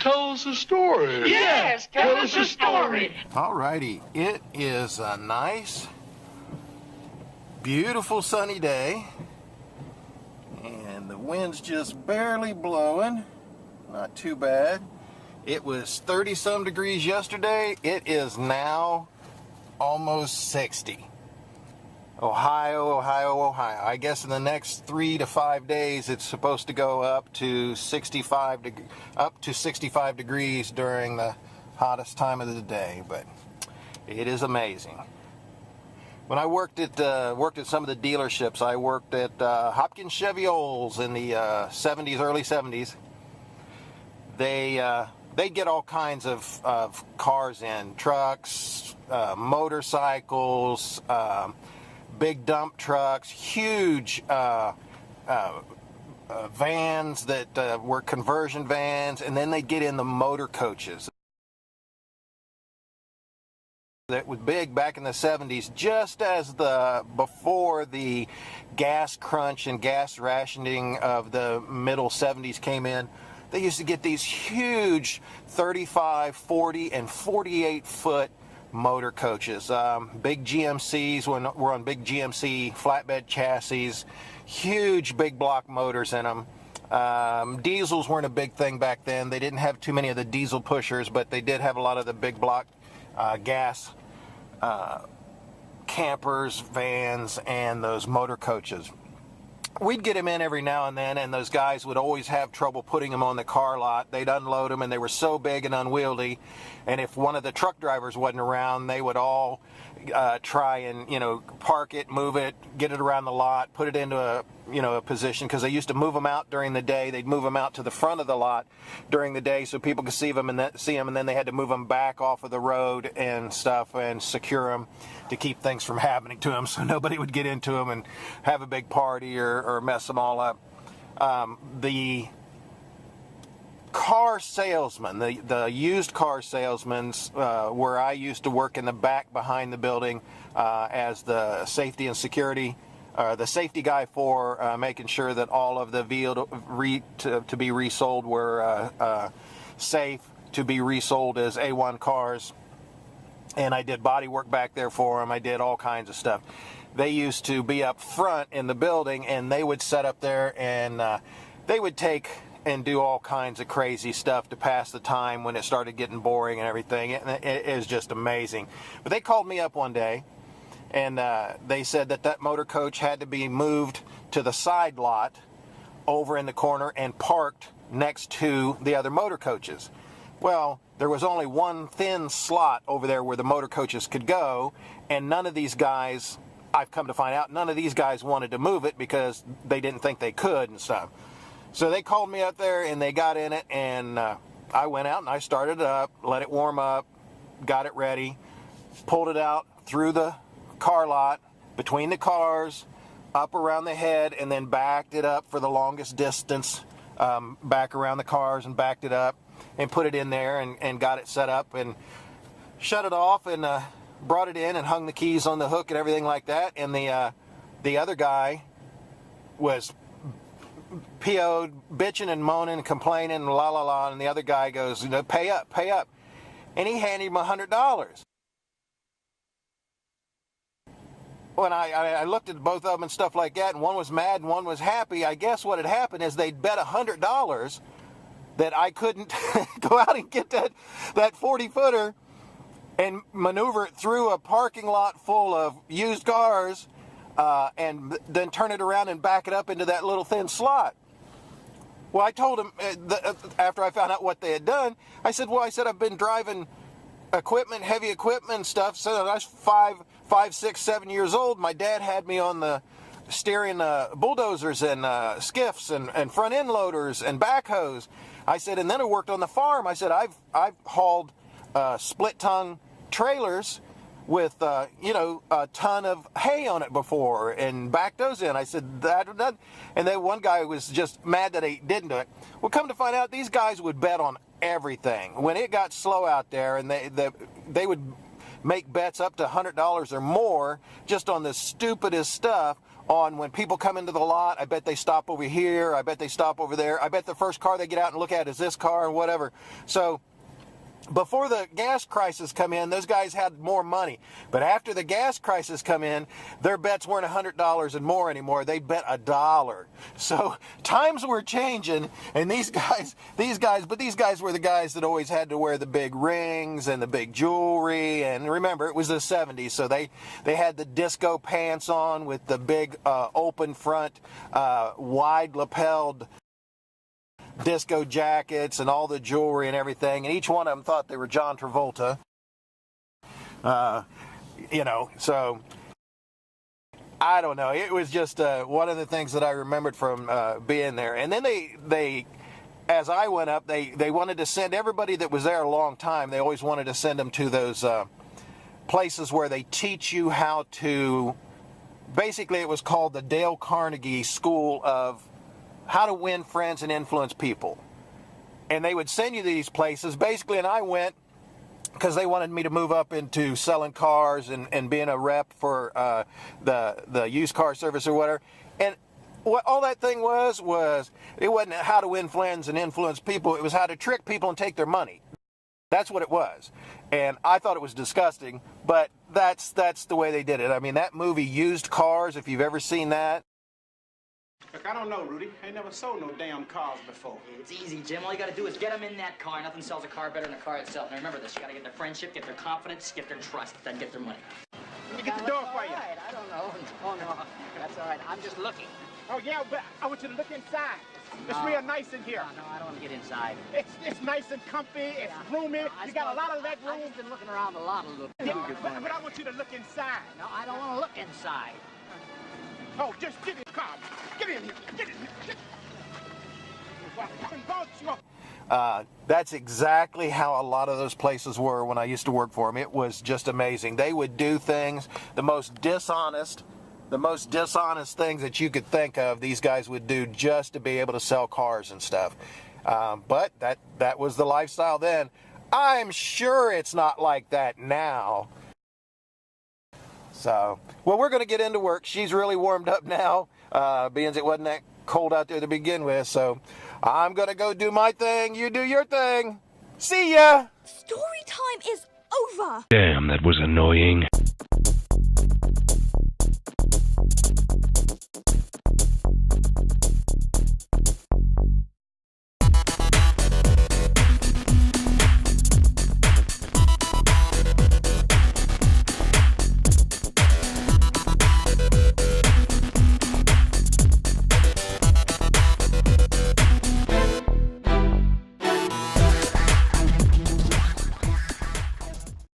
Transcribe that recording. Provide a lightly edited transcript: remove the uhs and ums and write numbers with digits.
Tell us a story. Yes, tell us a story. Alrighty, it is a nice, beautiful sunny day, and the wind's just barely blowing. Not too bad. It was 30-some degrees yesterday. It is now almost 60. Ohio. I guess in the next 3 to 5 days, it's supposed to go up to 65 degrees during the hottest time of the day. But it is amazing. When I worked at some of the dealerships, I worked at Hopkins Chevy Olds in the 70s, early 70s. They get all kinds of cars in, trucks, motorcycles, big dump trucks, huge vans that were conversion vans, and then they'd get in the motor coaches. That was big back in the 70s, just as before the gas crunch and gas rationing of the middle 70s came in. They used to get these huge 35, 40, and 48-foot motor coaches. Big GMCs, when we're on big GMC flatbed chassis, huge big block motors in them. Diesels weren't a big thing back then. They didn't have too many of the diesel pushers, but they did have a lot of the big block gas campers, vans, and those motor coaches. We'd get them in every now and then, and those guys would always have trouble putting them on the car lot. They'd unload them, and they were so big and unwieldy. And if one of the truck drivers wasn't around, they would all try and, park it, move it, get it around the lot, put it into a position, because they used to move them out during the day. They'd move them out to the front of the lot during the day so people could see them, and then they had to move them back off of the road and stuff and secure them to keep things from happening to them, so nobody would get into them and have a big party or mess them all up. The car salesman, the used car salesmen, where I used to work in the back behind the building as the safety and security, the safety guy for making sure that all of the vehicles to be resold were safe to be resold as A1 cars. And I did body work back there for them. I did all kinds of stuff. They used to be up front in the building, and they would set up there, and they would take and do all kinds of crazy stuff to pass the time when it started getting boring and everything. It is just amazing. But they called me up one day, and they said that motor coach had to be moved to the side lot over in the corner and parked next to the other motor coaches. Well, there was only one thin slot over there where the motor coaches could go, and none of these guys, I've come to find out, none of these guys wanted to move it because they didn't think they could and stuff. So they called me up there, and they got in it, and I went out and I started it up, let it warm up, got it ready, pulled it out through the car lot, between the cars, up around the head, and then backed it up for the longest distance, back around the cars and backed it up and put it in there and got it set up and shut it off and brought it in and hung the keys on the hook and everything like that. And the other guy was PO'd, bitching and moaning and complaining, la la la, and the other guy goes, pay up, and he handed him $100. When I looked at both of them and stuff like that, and one was mad and one was happy, I guess what had happened is they'd bet $100 that I couldn't go out and get that 40-footer and maneuver it through a parking lot full of used cars and then turn it around and back it up into that little thin slot. Well, I told him, after I found out what they had done, I said, I've been driving equipment, heavy equipment and stuff, since I was 5, 6, 7 years old. My dad had me on the steering bulldozers and skiffs and front end loaders and backhoes. I said, and then I worked on the farm. I said, I've hauled split tongue trailers with a ton of hay on it before and backed those in. I said that, and then one guy was just mad that he didn't do it. Well, come to find out, these guys would bet on everything. When it got slow out there, and they would make bets up to $100 or more just on the stupidest stuff, on when people come into the lot. I bet they stop over here. I bet they stop over there. I bet the first car they get out and look at is this car and whatever. So before the gas crisis come in, those guys had more money. But after the gas crisis come in, their bets weren't $100 and more anymore. They bet $1. So times were changing, and these guys were the guys that always had to wear the big rings and the big jewelry. And remember, it was the 70s, so they had the disco pants on with the big open front, wide lapelled disco jackets and all the jewelry and everything, and each one of them thought they were John Travolta. So I don't know. It was just one of the things that I remembered from being there. And then they as I went up, they wanted to send everybody that was there a long time. They always wanted to send them to those places where they teach you how to. Basically, it was called the Dale Carnegie School of How to Win Friends and Influence People. And they would send you to these places, basically, and I went because they wanted me to move up into selling cars and being a rep for the used car service or whatever. And what all that thing was it wasn't how to win friends and influence people. It was how to trick people and take their money. That's what it was. And I thought it was disgusting, but that's the way they did it. I mean, that movie Used Cars, if you've ever seen that. Look, I don't know, Rudy. I ain't never sold no damn cars before. It's easy, Jim. All you gotta do is get them in that car. Nothing sells a car better than a car itself. Now remember this, you gotta get their friendship, get their confidence, get their trust, then get their money. Let me get the door for you. All right, I don't know. Oh, no, that's all right. I'm just looking. Oh, yeah, but I want you to look inside. It's No. real nice in here. No, I don't want to get inside. It's nice and comfy. It's roomy. You got a lot of leg room. I've just been looking around a lot of little. Yeah, but I want you to look inside. No, I don't want to look inside. Oh, just get in the car. Get in here. Get in here. That's exactly how a lot of those places were when I used to work for them. It was just amazing. They would do things, the most dishonest things that you could think of, these guys would do just to be able to sell cars and stuff. But that was the lifestyle then. I'm sure it's not like that now. So, well, we're going to get into work. She's really warmed up now, being it wasn't that cold out there to begin with. So I'm going to go do my thing. You do your thing. See ya. Story time is over. Damn, that was annoying.